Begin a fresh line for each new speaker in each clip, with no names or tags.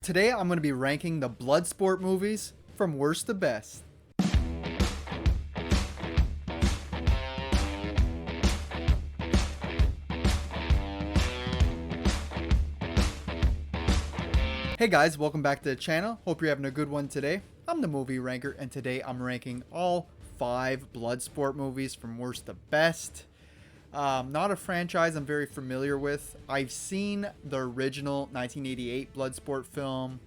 Today I'm going to be ranking the Bloodsport movies from worst to best. Hey guys, welcome back to the channel. Hope you're having a good one today. I'm the movie ranker and today I'm ranking all 5 Bloodsport movies from worst to best. Not a franchise I'm very familiar with. I've seen the original 1988 Bloodsport film.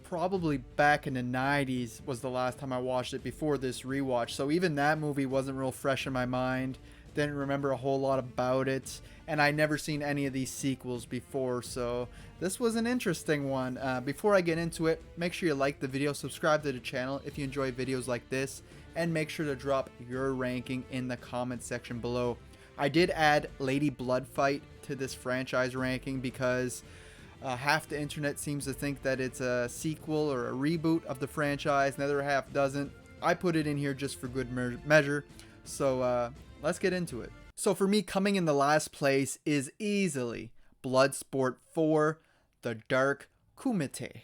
Probably back in the 90s was the last time I watched it before this rewatch. So even that movie wasn't real fresh in my mind. Didn't remember a whole lot about it. And I never seen any of these sequels before. So this was an interesting one. Before I get into it, make sure you like the video, subscribe to the channel if you enjoy videos like this. And make sure to drop your ranking in the comment section below. I did add Lady Bloodfight to this franchise ranking because half the internet seems to think that it's a sequel or a reboot of the franchise. The other half doesn't. I put it in here just for good measure. So let's get into it. So for me, coming in the last place is easily Bloodsport 4, the Dark Kumite.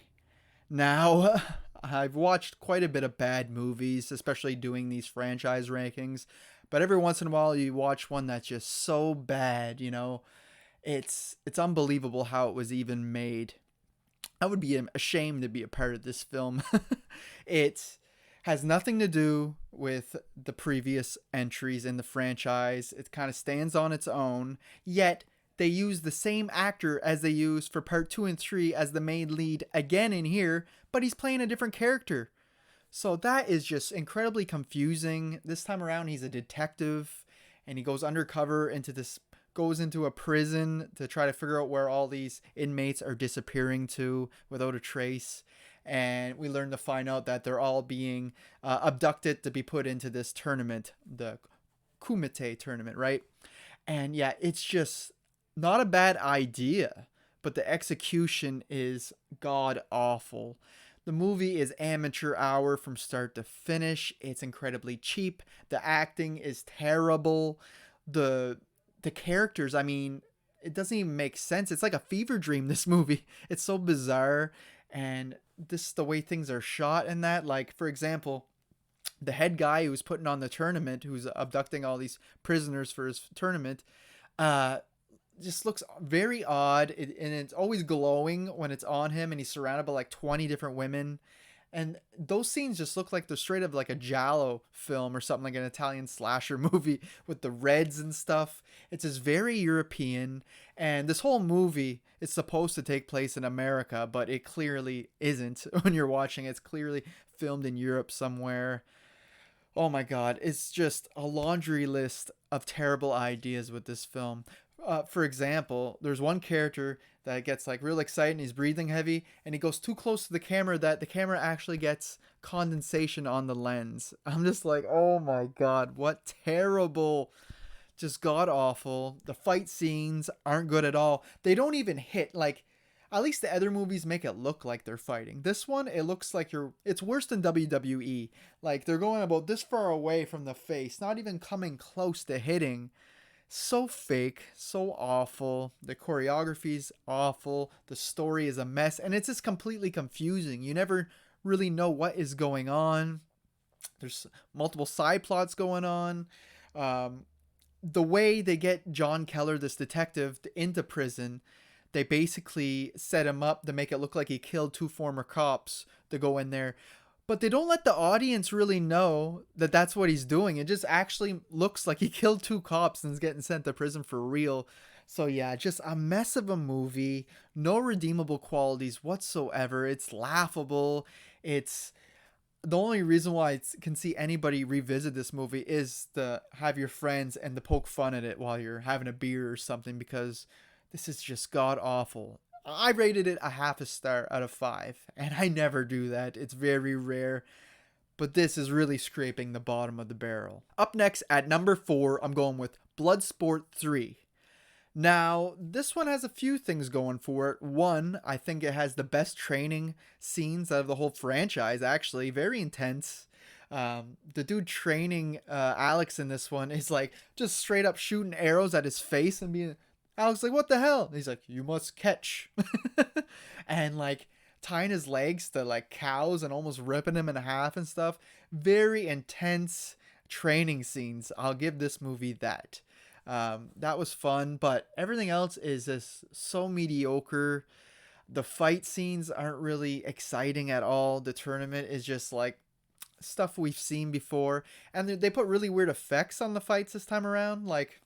Now, I've watched quite a bit of bad movies, especially doing these franchise rankings. But every once in a while, you watch one that's just so bad, you know. It's unbelievable how it was even made. I would be ashamed to be a part of this film. It has nothing to do with the previous entries in the franchise. It kind of stands on its own. Yet, they use the same actor as they used for part 2 and 3 as the main lead again in here, but he's playing a different character. So that is just incredibly confusing. This time around, he's a detective, and he goes undercover goes into a prison to try to figure out where all these inmates are disappearing to without a trace. And we learn to find out that they're all being abducted to be put into this tournament, the Kumite tournament, right? And yeah, it's just not a bad idea, but the execution is god awful. The movie is amateur hour from start to finish. It's incredibly cheap. The acting is terrible. The characters, I mean, it doesn't even make sense. It's like a fever dream, this movie. It's so bizarre. And the way things are shot in that. Like, for example, the head guy who's putting on the tournament, who's abducting all these prisoners for his tournament, just looks very odd, and it's always glowing when it's on him, and he's surrounded by like 20 different women, and those scenes just look like they're straight up like a giallo film or something, like an Italian slasher movie with the reds and stuff. It's just very European, and this whole movie is supposed to take place in America, but it clearly isn't. When you're watching it, it's clearly filmed in Europe somewhere. Oh my god, it's just a laundry list of terrible ideas with this film. For example, there's one character that gets like real excited and he's breathing heavy, and he goes too close to the camera that the camera actually gets condensation on the lens. I'm just like, oh my god, what terrible, just god awful. The fight scenes aren't good at all. They don't even hit. Like, at least the other movies make it look like they're fighting. This one, it looks like it's worse than WWE. Like, they're going about this far away from the face, not even coming close to hitting. So fake, so awful. The choreography's awful. The story is a mess, and it's just completely confusing. You never really know what is going on. There's multiple side plots going on. The way they get John Keller, this detective, into prison, they basically set him up to make it look like he killed 2 former cops to go in there. But they don't let the audience really know that that's what he's doing. It just actually looks like he killed 2 cops and is getting sent to prison for real. So yeah, just a mess of a movie. No redeemable qualities whatsoever. It's laughable. It's the only reason why I can see anybody revisit this movie is to have your friends and to poke fun at it while you're having a beer or something, because this is just god awful. I rated it a half a star out of 5, and I never do that. It's very rare, but this is really scraping the bottom of the barrel. Up next at number 4, I'm going with Bloodsport 3. Now, this one has a few things going for it. One, I think it has the best training scenes out of the whole franchise, actually. Very intense. The dude training Alex in this one is like just straight up shooting arrows at his face and being... Alex like, what the hell? And he's like, you must catch. And like tying his legs to like cows and almost ripping him in half and stuff. Very intense training scenes. I'll give this movie that. That was fun, but everything else is just so mediocre. The fight scenes aren't really exciting at all. The tournament is just like stuff we've seen before, and they put really weird effects on the fights this time around. Like,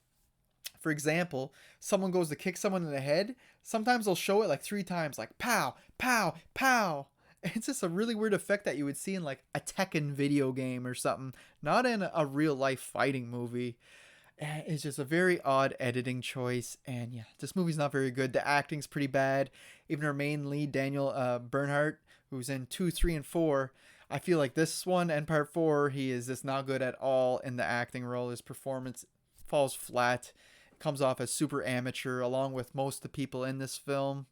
for example, someone goes to kick someone in the head. Sometimes they'll show it like 3 times, like pow, pow, pow. It's just a really weird effect that you would see in like a Tekken video game or something, not in a real life fighting movie. It's just a very odd editing choice, and yeah, this movie's not very good. The acting's pretty bad. Even our main lead, Daniel Bernhardt, who's in 2, 3, and 4, I feel like this one and part 4, he is just not good at all in the acting role. His performance falls flat, comes off as super amateur, along with most of the people in this film.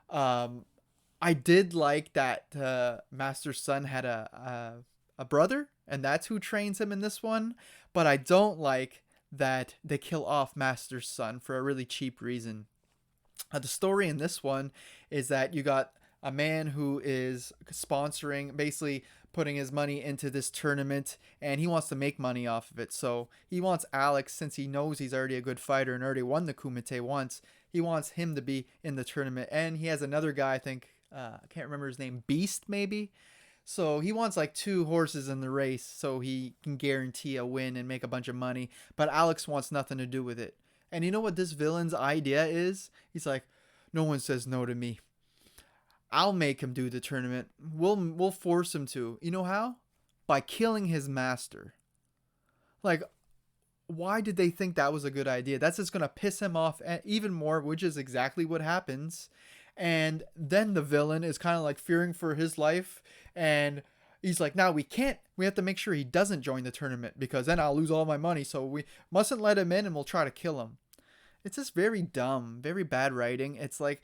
I did like that Master's son had a brother, and that's who trains him in this one. But I don't like that they kill off Master's son for a really cheap reason. The story in this one is that you got a man who is sponsoring, basically putting his money into this tournament, and he wants to make money off of it. So he wants Alex, since he knows he's already a good fighter and already won the Kumite once, he wants him to be in the tournament. And he has another guy, I think, I can't remember his name, Beast maybe. So he wants like 2 horses in the race so he can guarantee a win and make a bunch of money. But Alex wants nothing to do with it. And you know what this villain's idea is? He's like, no one says no to me. I'll make him do the tournament. We'll force him to. You know how? By killing his master. Like, why did they think that was a good idea? That's just going to piss him off even more, which is exactly what happens. And then the villain is kind of like fearing for his life, and he's like, now we have to make sure he doesn't join the tournament, because then I'll lose all my money, so we mustn't let him in, and we'll try to kill him. It's just very dumb, very bad writing. It's like,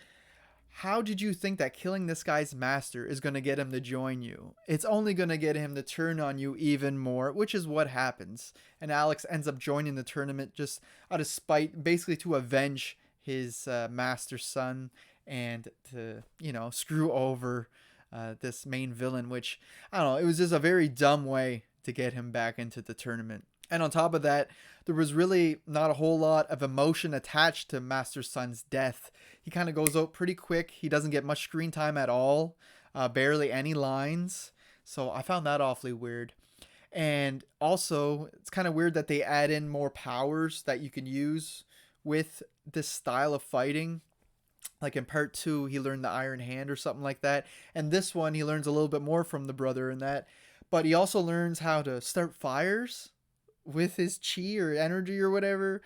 how did you think that killing this guy's master is going to get him to join you? It's only going to get him to turn on you even more, which is what happens. And Alex ends up joining the tournament just out of spite, basically to avenge his master's son, and to, screw over this main villain, which, I don't know, it was just a very dumb way to get him back into the tournament. And on top of that, there was really not a whole lot of emotion attached to Master's son's death. He kind of goes out pretty quick. He doesn't get much screen time at all, barely any lines. So I found that awfully weird. And also, it's kind of weird that they add in more powers that you can use with this style of fighting. Like in part 2, he learned the Iron Hand or something like that. And this one, he learns a little bit more from the brother in that. But he also learns how to start fires with his chi or energy or whatever.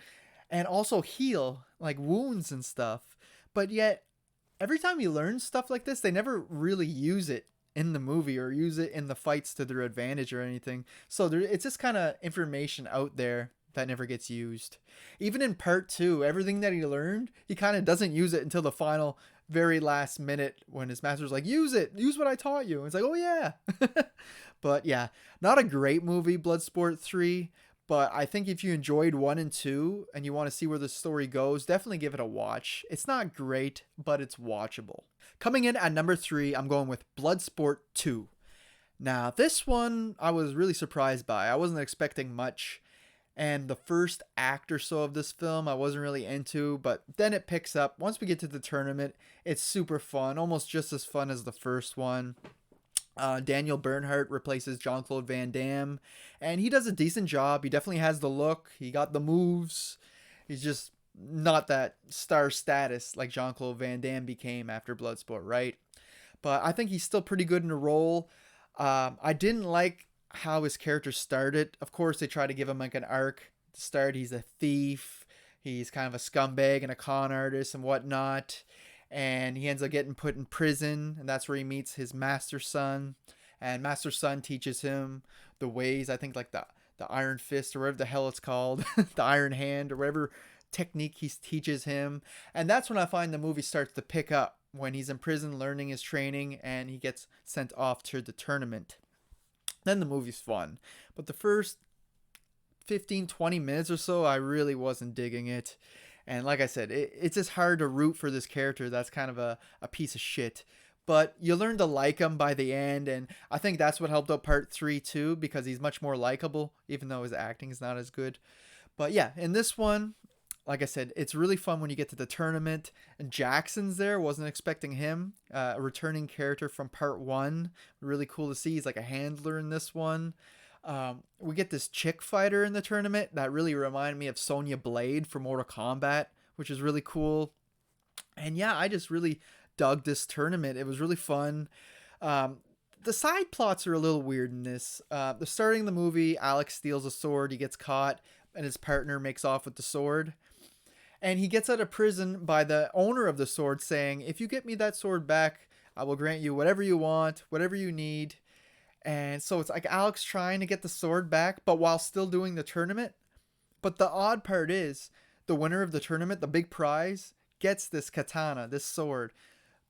And also heal, like wounds and stuff. But yet, every time he learns stuff like this, they never really use it in the movie or use it in the fights to their advantage or anything. So it's just kind of information out there that never gets used. Even in part 2, everything that he learned, he kind of doesn't use it until the final, very last minute when his master's like, use what I taught you. And it's like, oh yeah. But yeah, not a great movie, Bloodsport 3. But I think if you enjoyed 1 and 2 and you want to see where the story goes, definitely give it a watch. It's not great, but it's watchable. Coming in at number 3, I'm going with Bloodsport 2. Now, this one I was really surprised by. I wasn't expecting much. And the first act or so of this film I wasn't really into, but then it picks up. Once we get to the tournament, it's super fun, almost just as fun as the first one. Daniel Bernhardt replaces Jean-Claude Van Damme, and he does a decent job. He definitely has the look. He got the moves. He's just not that star status like Jean-Claude Van Damme became after Bloodsport, right? But I think he's still pretty good in the role. I didn't like how his character started. Of course, they try to give him like an arc to start. He's a thief. He's kind of a scumbag and a con artist and whatnot. And he ends up getting put in prison, and that's where he meets his master son. And master son teaches him the ways, I think like the Iron Fist or whatever the hell it's called, the Iron Hand or whatever technique he teaches him. And that's when I find the movie starts to pick up, when he's in prison learning his training and he gets sent off to the tournament. Then the movie's fun. But the first 15-20 minutes or so, I really wasn't digging it. And like I said, it's just hard to root for this character that's kind of a piece of shit. but you learn to like him by the end, and I think that's what helped out part 3 too, because he's much more likable, even though his acting is not as good. But yeah, in this one, like I said, it's really fun when you get to the tournament. And Jackson's there. Wasn't expecting him. A returning character from part 1. Really cool to see. He's like a handler in this one. We get this chick fighter in the tournament that really reminded me of Sonya Blade from Mortal Kombat, which is really cool. And yeah, I just really dug this tournament. It was really fun. The side plots are a little weird in this. The starting of the movie, Alex steals a sword. He gets caught, and his partner makes off with the sword. And he gets out of prison by the owner of the sword saying, if you get me that sword back, I will grant you whatever you want, whatever you need. And so it's like Alex trying to get the sword back, but while still doing the tournament. But the odd part is, the winner of the tournament, the big prize, gets this katana, this sword.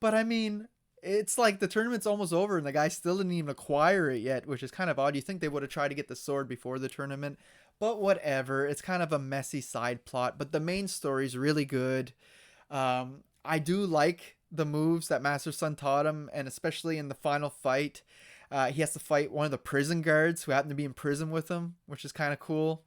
But I mean, it's like the tournament's almost over and the guy still didn't even acquire it yet, which is kind of odd. You think they would have tried to get the sword before the tournament, but whatever. It's kind of a messy side plot, but the main story is really good. I do like the moves that Master Sun taught him, and especially in the final fight, he has to fight one of the prison guards who happen to be in prison with him, which is kind of cool.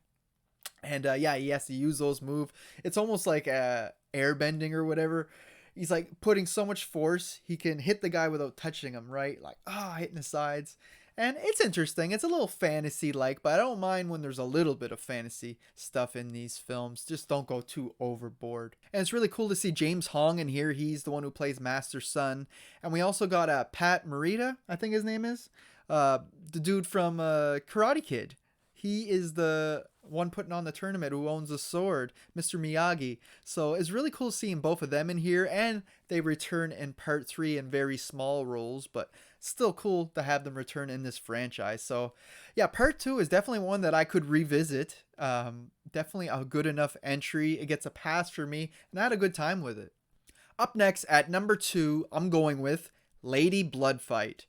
And yeah, he has to use those moves. It's almost like airbending or whatever. He's like putting so much force, he can hit the guy without touching him, right? Like, hitting the sides. And it's interesting. It's a little fantasy-like, but I don't mind when there's a little bit of fantasy stuff in these films. Just don't go too overboard. And it's really cool to see James Hong in here. He's the one who plays Master Sun. And we also got Pat Morita, I think his name is. The dude from Karate Kid. He is the one putting on the tournament who owns the sword, Mr. Miyagi. So it's really cool seeing both of them in here, and they return in part 3 in very small roles, but still cool to have them return in this franchise. So yeah, part 2 is definitely one that I could revisit. Definitely a good enough entry. It gets a pass for me, and I had a good time with it. Up next at number 2, I'm going with Lady Bloodfight,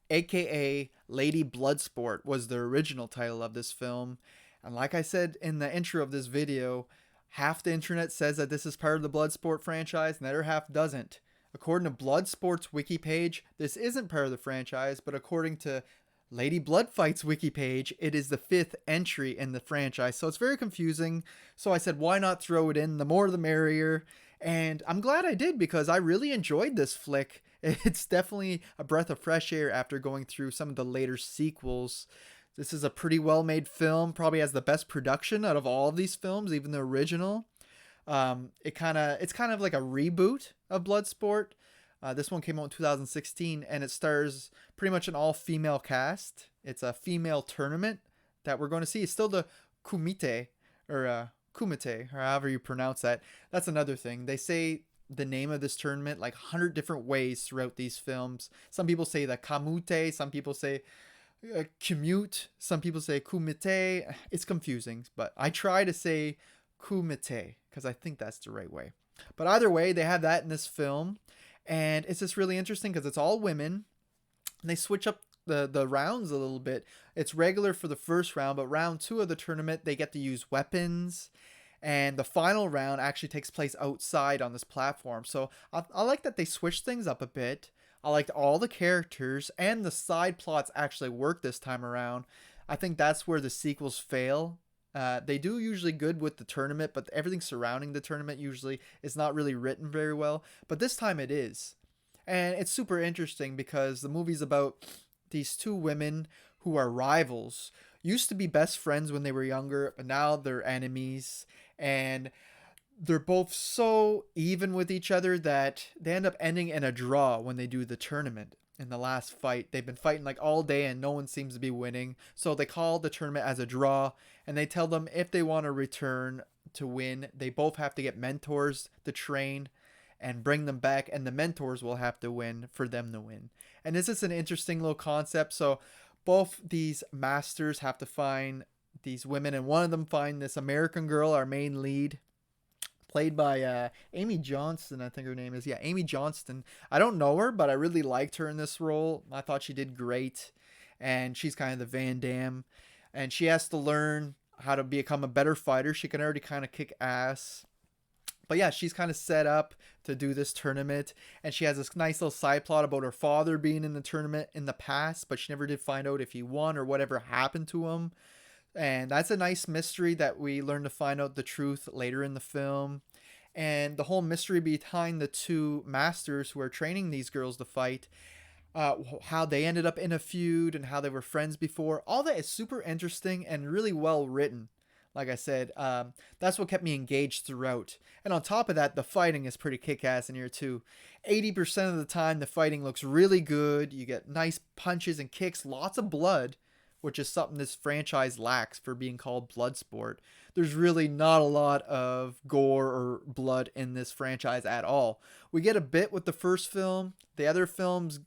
aka Lady Bloodsport was the original title of this film. And like I said in the intro of this video, half the internet says that this is part of the Bloodsport franchise and the other half doesn't. According to Bloodsport's wiki page, this isn't part of the franchise, but according to Lady Bloodfight's wiki page, it is the 5th entry in the franchise. So it's very confusing. So I said, why not throw it in? The more the merrier. And I'm glad I did, because I really enjoyed this flick. It's definitely a breath of fresh air after going through some of the later sequels. This is a pretty well-made film. Probably has the best production out of all of these films, even the original. It's kind of like a reboot of Bloodsport. This one came out in 2016, and it stars pretty much an all-female cast. It's a female tournament that we're going to see. It's still the Kumite, or Kumite, or however you pronounce that. That's another thing. They say the name of this tournament like 100 different ways throughout these films. Some people say the Kamute, some people say commute, some people say Kumite. It's confusing, but I try to say Kumite because I think that's the right way. But either way, they have that in this film, and it's just really interesting because it's all women, and they switch up the rounds a little bit. It's regular for the first round, but round 2 of the tournament, they get to use weapons. And the final round actually takes place outside on this platform. So I like that they switched things up a bit. I liked all the characters, and the side plots actually work this time around. I think that's where the sequels fail. They do usually good with the tournament, but everything surrounding the tournament usually is not really written very well. But this time it is. And it's super interesting because the movie's about these 2 women who are rivals. Used to be best friends when they were younger, but now they're enemies. And they're both so even with each other that they end up ending in a draw when they do the tournament. In the last fight, they've been fighting like all day and no one seems to be winning. So they call the tournament as a draw, and they tell them if they want to return to win, they both have to get mentors to train and bring them back, and the mentors will have to win for them to win. And this is an interesting little concept. So both these masters have to find these women, and one of them find this American girl, our main lead, played by Amy Johnston, I think her name is. Yeah, Amy Johnston. I don't know her, but I really liked her in this role. I thought she did great, and she's kind of the Van Damme, and she has to learn how to become a better fighter. She can already kind of kick ass, But yeah, she's kind of set up to do this tournament, and she has this nice little side plot about her father being in the tournament in the past, but she never did find out if he won or whatever happened to him. And that's a nice mystery that we learn to find out the truth later in the film. And the whole mystery behind the two masters who are training these girls to fight, how they ended up in a feud and how they were friends before, all that is super interesting and really well written. Like I said, that's what kept me engaged throughout. And on top of that, the fighting is pretty kick-ass in here too. 80% of the time, the fighting looks really good. You get nice punches and kicks, lots of blood, which is something this franchise lacks for being called Bloodsport. There's really not a lot of gore or blood in this franchise at all. We get a bit with the first film. The other films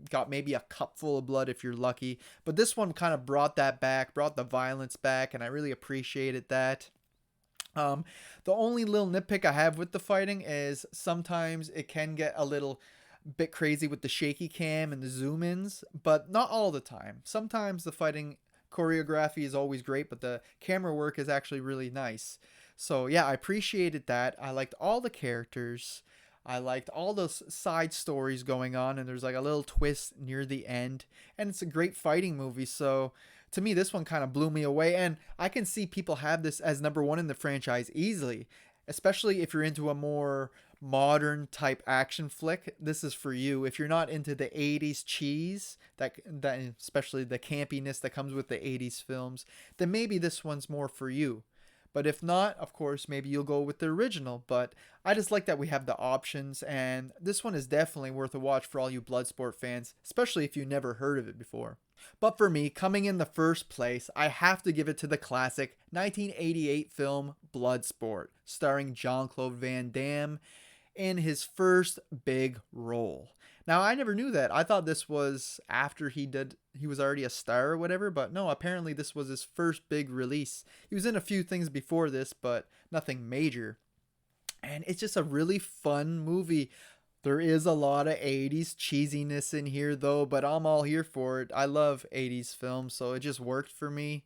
got maybe a cupful of blood if you're lucky, but this one kind of brought that back, brought the violence back, and I really appreciated that. The only little nitpick I have with the fighting is sometimes it can get a little bit crazy with the shaky cam and the zoom ins, but not all the time. Sometimes the fighting choreography is always great, but the camera work is actually really nice. So yeah, I appreciated that. I liked all the characters. I liked all those side stories going on, and there's like a little twist near the end, and it's a great fighting movie. So to me, this one kind of blew me away, and I can see people have this as number one in the franchise easily, especially if you're into a more modern type action flick. This is for you. If you're not into the 80s cheese, that especially the campiness that comes with the 80s films, then maybe this one's more for you. But if not, of course, maybe you'll go with the original. But I just like that we have the options, and this one is definitely worth a watch for all you Bloodsport fans, especially if you never heard of it before. But for me, coming in the first place, I have to give it to the classic 1988 film Bloodsport, starring Jean-Claude Van Damme in his first big role. Now, I never knew that. I thought this was after he was already a star or whatever, but no, apparently this was his first big release. He was in a few things before this, but nothing major. And it's just a really fun movie. There is a lot of 80s cheesiness in here though, but I'm all here for it. I love 80s films, so it just worked for me.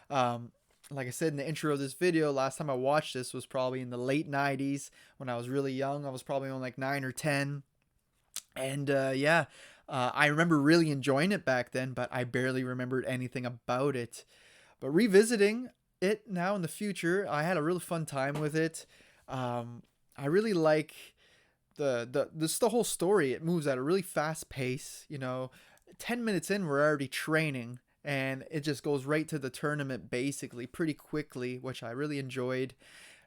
Like I said in the intro of this video, last time I watched this was probably in the late 90s when I was really young. I was probably on like 9 or 10. And I remember really enjoying it back then, but I barely remembered anything about it. But revisiting it now in the future, I had a really fun time with it. I really like the whole story. It moves at a really fast pace. 10 minutes in, we're already training, and it just goes right to the tournament basically pretty quickly, which I really enjoyed.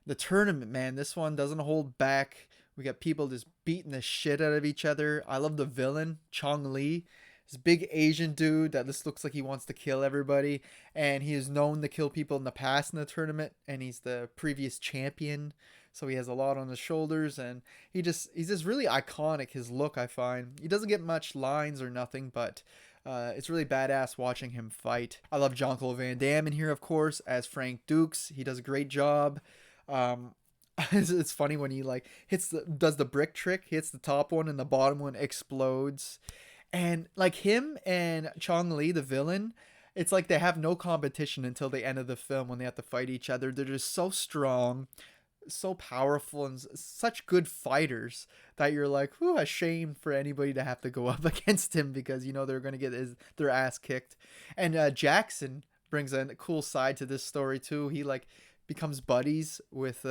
The tournament, man, this one doesn't hold back. We got people just beating the shit out of each other. I love the villain, Chong Li. This big Asian dude that just looks like he wants to kill everybody. And he is known to kill people in the past in the tournament. And he's the previous champion. So he has a lot on his shoulders. And he's just really iconic, his look, I find. He doesn't get much lines or nothing, but it's really badass watching him fight. I love Jean-Claude Van Damme in here, of course, as Frank Dukes. He does a great job. It's funny when he like does the brick trick, hits the top one and the bottom one explodes. And like him and Chong Li, the villain, it's like they have no competition until the end of the film when they have to fight each other. They're just so strong, so powerful, and such good fighters that you're like, whew, ashamed for anybody to have to go up against him because they're going to get their ass kicked. And Jackson brings a cool side to this story too. He like becomes buddies with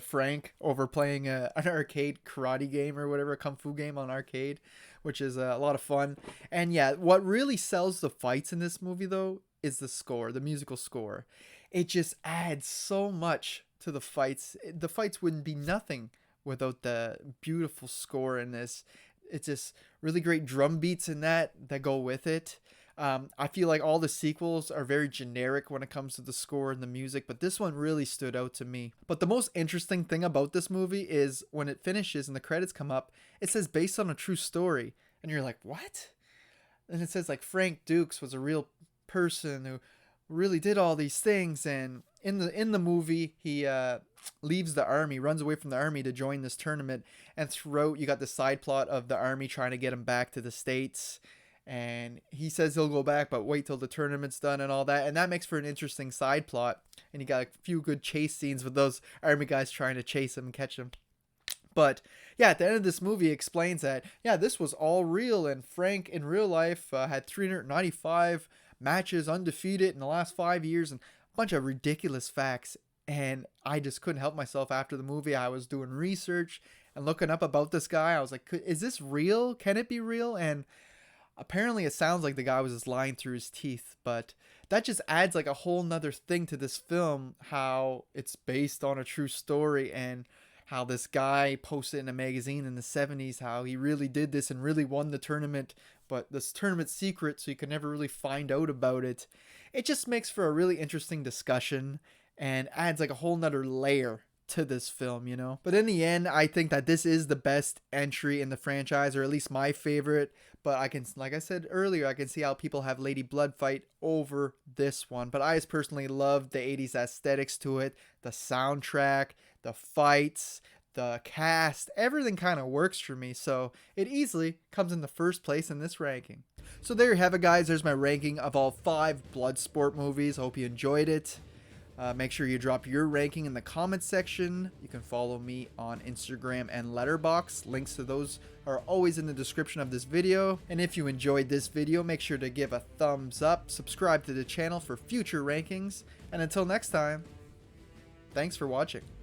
Frank over playing an arcade karate game or whatever, a kung fu game on arcade, which is a lot of fun. And yeah, what really sells the fights in this movie though is the score, the musical score. It just adds so much to the fights. The fights wouldn't be nothing without the beautiful score in this. It's just really great drum beats in that go with it. I feel like all the sequels are very generic when it comes to the score and the music, but this one really stood out to me. But the most interesting thing about this movie is when it finishes and the credits come up, it says based on a true story. And you're like, what? And it says like Frank Dukes was a real person who really did all these things. And in the movie, he leaves the army, runs away from the army to join this tournament. And throughout, you got the side plot of the army trying to get him back to the States. and he says he'll go back, but wait till the tournament's done and all that. And that makes for an interesting side plot. And you got a few good chase scenes with those army guys trying to chase him and catch him. But yeah, at the end of this movie, it explains that, yeah, this was all real. And Frank in real life had 395 matches undefeated in the last 5 years and a bunch of ridiculous facts. And I just couldn't help myself after the movie. I was doing research and looking up about this guy. I was like, is this real? Can it be real? And apparently it sounds like the guy was just lying through his teeth. But that just adds like a whole nother thing to this film, how it's based on a true story and how this guy posted in a magazine in the 70s how he really did this and really won the tournament, but this tournament's secret, so you can never really find out about it. It just makes for a really interesting discussion and adds like a whole nother layer to this film, you know. But in the end, I think that this is the best entry in the franchise, or at least my favorite. But I can, like I said earlier, I can see how people have Lady Bloodfight over this one. But I just personally love the 80s aesthetics to it, the soundtrack, the fights, the cast, everything kind of works for me. So it easily comes in the first place in this ranking. So there you have it, guys. There's my ranking of all 5 Bloodsport movies. I hope you enjoyed it. Make sure you drop your ranking in the comments section. You can follow me on Instagram and Letterboxd. Links to those are always in the description of this video. And if you enjoyed this video, make sure to give a thumbs up, subscribe to the channel for future rankings, and until next time, thanks for watching.